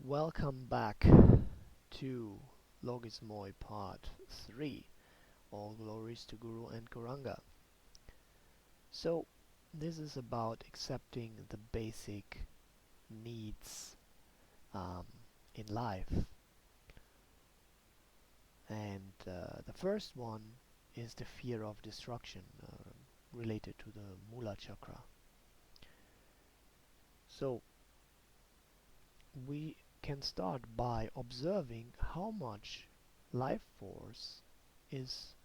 Welcome back to Logismoi Part 3. All glories to Guru and Kuranga. So, this is about accepting the basic needs in life. And the first one is the fear of destruction related to the Mula Chakra. So, we can start by observing how much life force is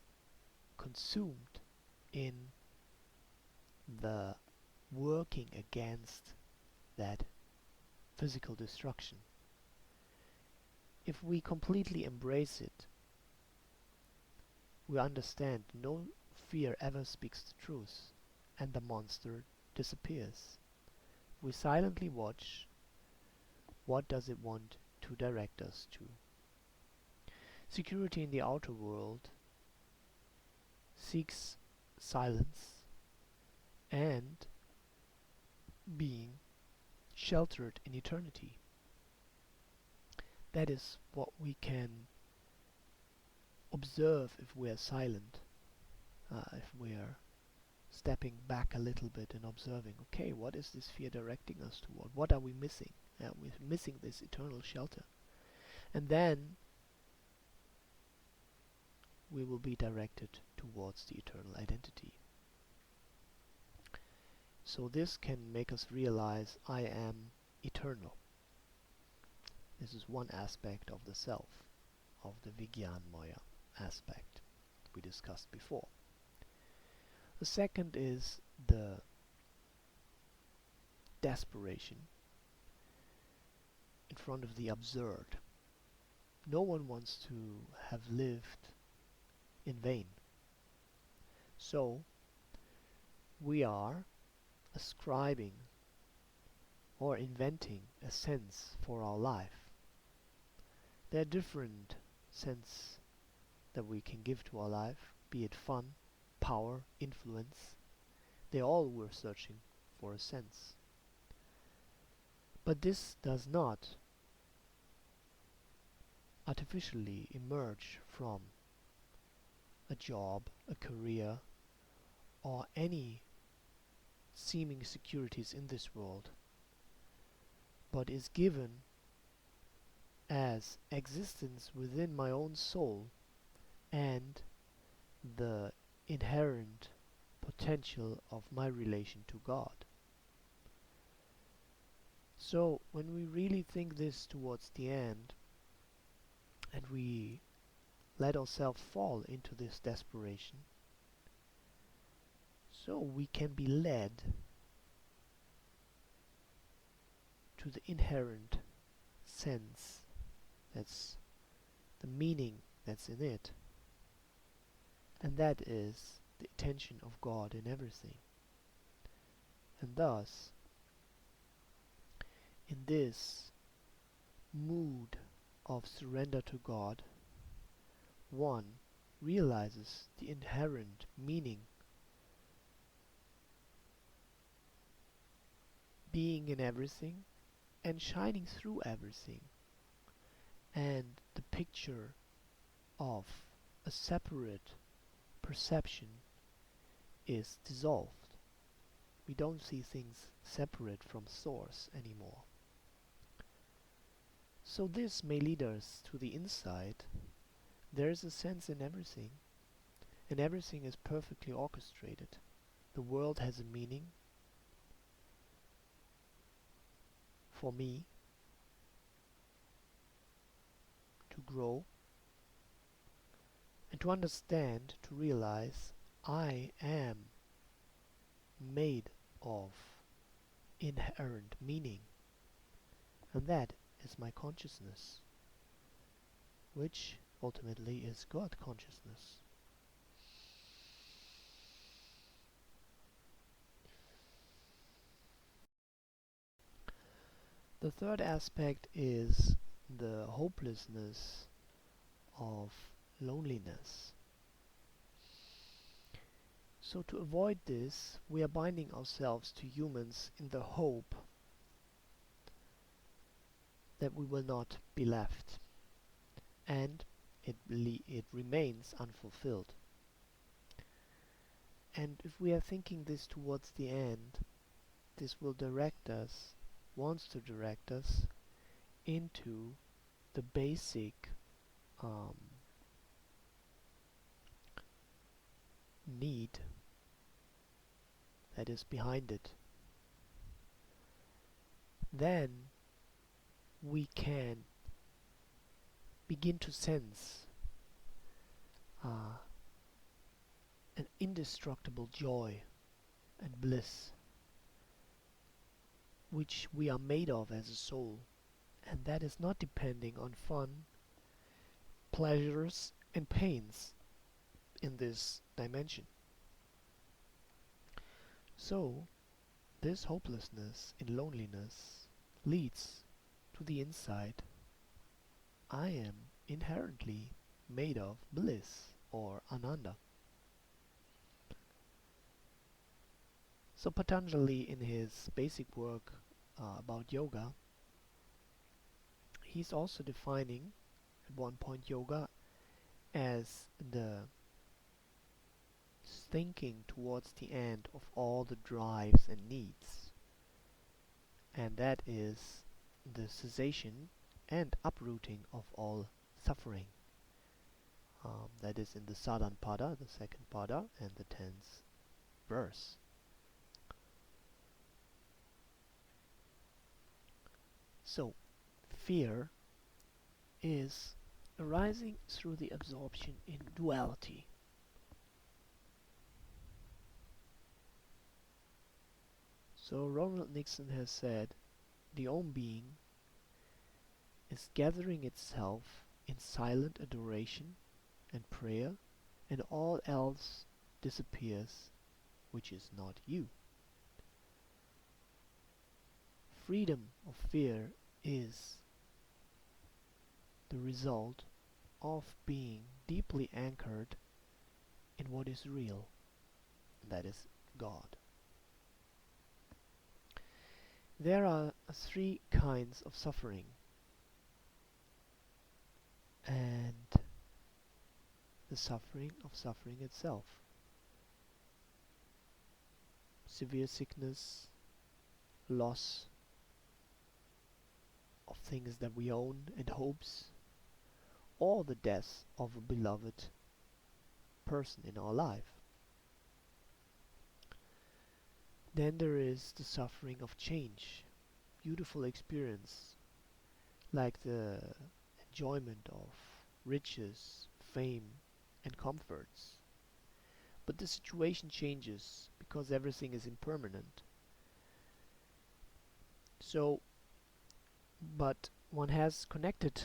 consumed in the working against that physical destruction. If we completely embrace it, we understand no fear ever speaks the truth, and the monster disappears. We silently watch. What does it want to direct us to? Security in the outer world seeks silence and being sheltered in eternity. That is what we can observe if we are silent, if we are stepping back a little bit and observing, okay, what is this fear directing us toward? What are we missing? We're missing this eternal shelter. And then we will be directed towards the eternal identity. So this can make us realize I am eternal. This is one aspect of the self, of the Vijnanmaya aspect we discussed before. The second is the desperation in front of the absurd. No one wants to have lived in vain. So we are ascribing or inventing a sense for our life. There are different senses that we can give to our life, be it fun, power, influence. They all were searching for a sense. But this does not artificially emerge from a job, a career, or any seeming securities in this world, but is given as existence within my own soul and the inherent potential of my relation to God. So when we really think this towards the end, and we let ourselves fall into this desperation, so we can be led to the inherent sense, that's the meaning that's in it, and that is the attention of God in everything. And thus, in this mood of surrender to God, one realizes the inherent meaning being in everything and shining through everything, and the picture of a separate perception is dissolved. We don't see things separate from source anymore. So this may lead us to the insight. There is a sense in everything, and everything is perfectly orchestrated. The world has a meaning for me to grow and to understand, to realize I am made of inherent meaning, and that is my consciousness, which ultimately is God consciousness. The third aspect is the hopelessness of loneliness. So to avoid this, we are binding ourselves to humans in the hope that we will not be left, and it remains unfulfilled. And if we are thinking this towards the end, this will direct us, wants to direct us into the basic need that is behind it. Then we can begin to sense an indestructible joy and bliss which we are made of as a soul, and that is not depending on fun, pleasures and pains in this dimension. So this hopelessness in loneliness leads to the insight, I am inherently made of bliss or ananda. So Patanjali, in his basic work about yoga, he's also defining at one point yoga as the thinking towards the end of all the drives and needs, and that is the cessation and uprooting of all suffering. That is in the Sadhana Pada, the second Pada, and the 10th verse. So, fear is arising through the absorption in duality. So Ronald Nixon has said, the Om being is gathering itself in silent adoration and prayer, and all else disappears, which is not you. Freedom of fear is the result of being deeply anchored in what is real, and that is God. There are 3 kinds of suffering, and the suffering of suffering itself. Severe sickness, loss of things that we own and hopes, or the death of a beloved person in our life. Then there is the suffering of change, beautiful experience, like the enjoyment of riches, fame, and comforts. But the situation changes because everything is impermanent. So, but one has connected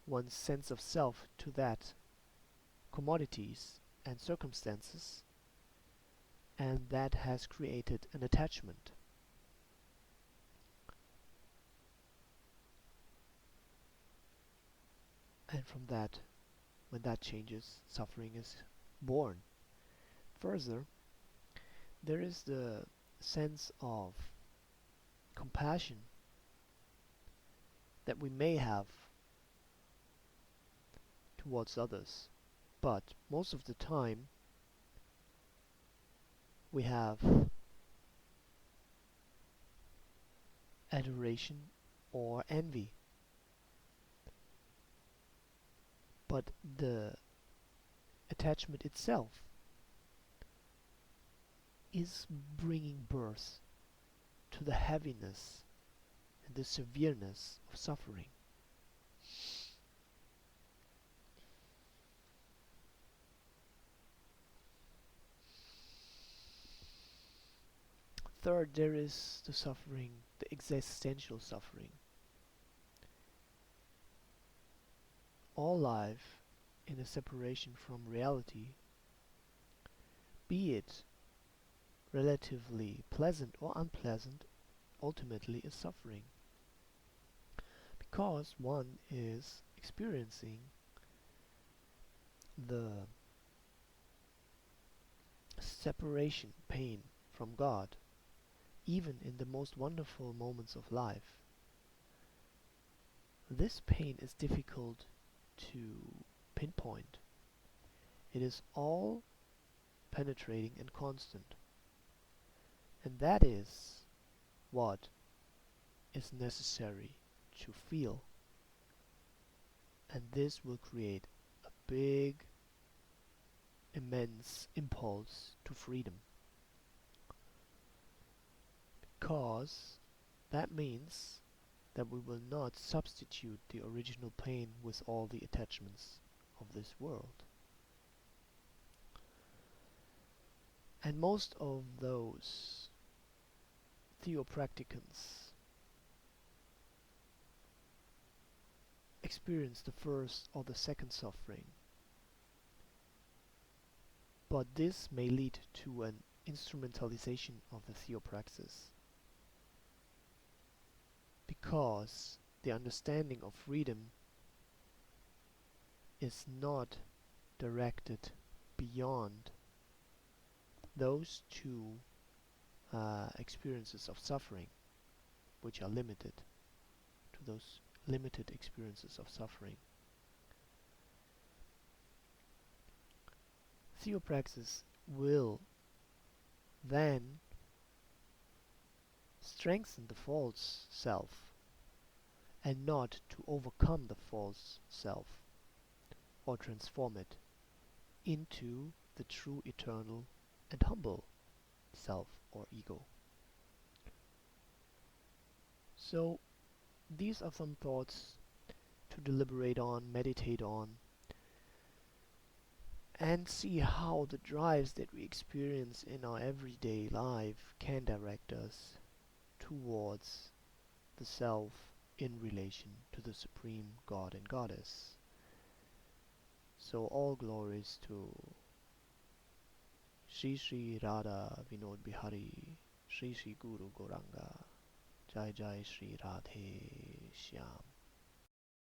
one's sense of self to that commodities and circumstances, and that has created an attachment. And from that, when that changes, suffering is born. Further, there is the sense of compassion that we may have towards others, but most of the time we have adoration or envy. But the attachment itself is bringing birth to the heaviness and the severeness of suffering. Third, there is the suffering, the existential suffering. All life in a separation from reality, be it relatively pleasant or unpleasant, ultimately is suffering. Because one is experiencing the separation pain from God, even in the most wonderful moments of life. This pain is difficult to pinpoint. It is all penetrating and constant. And that is what is necessary to feel. And this will create a big, immense impulse to freedom. Because that means that we will not substitute the original pain with all the attachments of this world. And most of those theopracticants experience the first or the second suffering, but this may lead to an instrumentalization of the theopraxis, because the understanding of freedom is not directed beyond those two experiences of suffering, which are limited to those limited experiences of suffering. Theopraxis will then strengthen the false self and not to overcome the false self or transform it into the true, eternal and humble self or ego. So these are some thoughts to deliberate on, meditate on, and see how the drives that we experience in our everyday life can direct us towards the self in relation to the Supreme God and Goddess. So all glories to Shri Shri Radha Vinod Bihari, Shri Shri Guru Gauranga, Jai Jai Shri Radhe Shyam.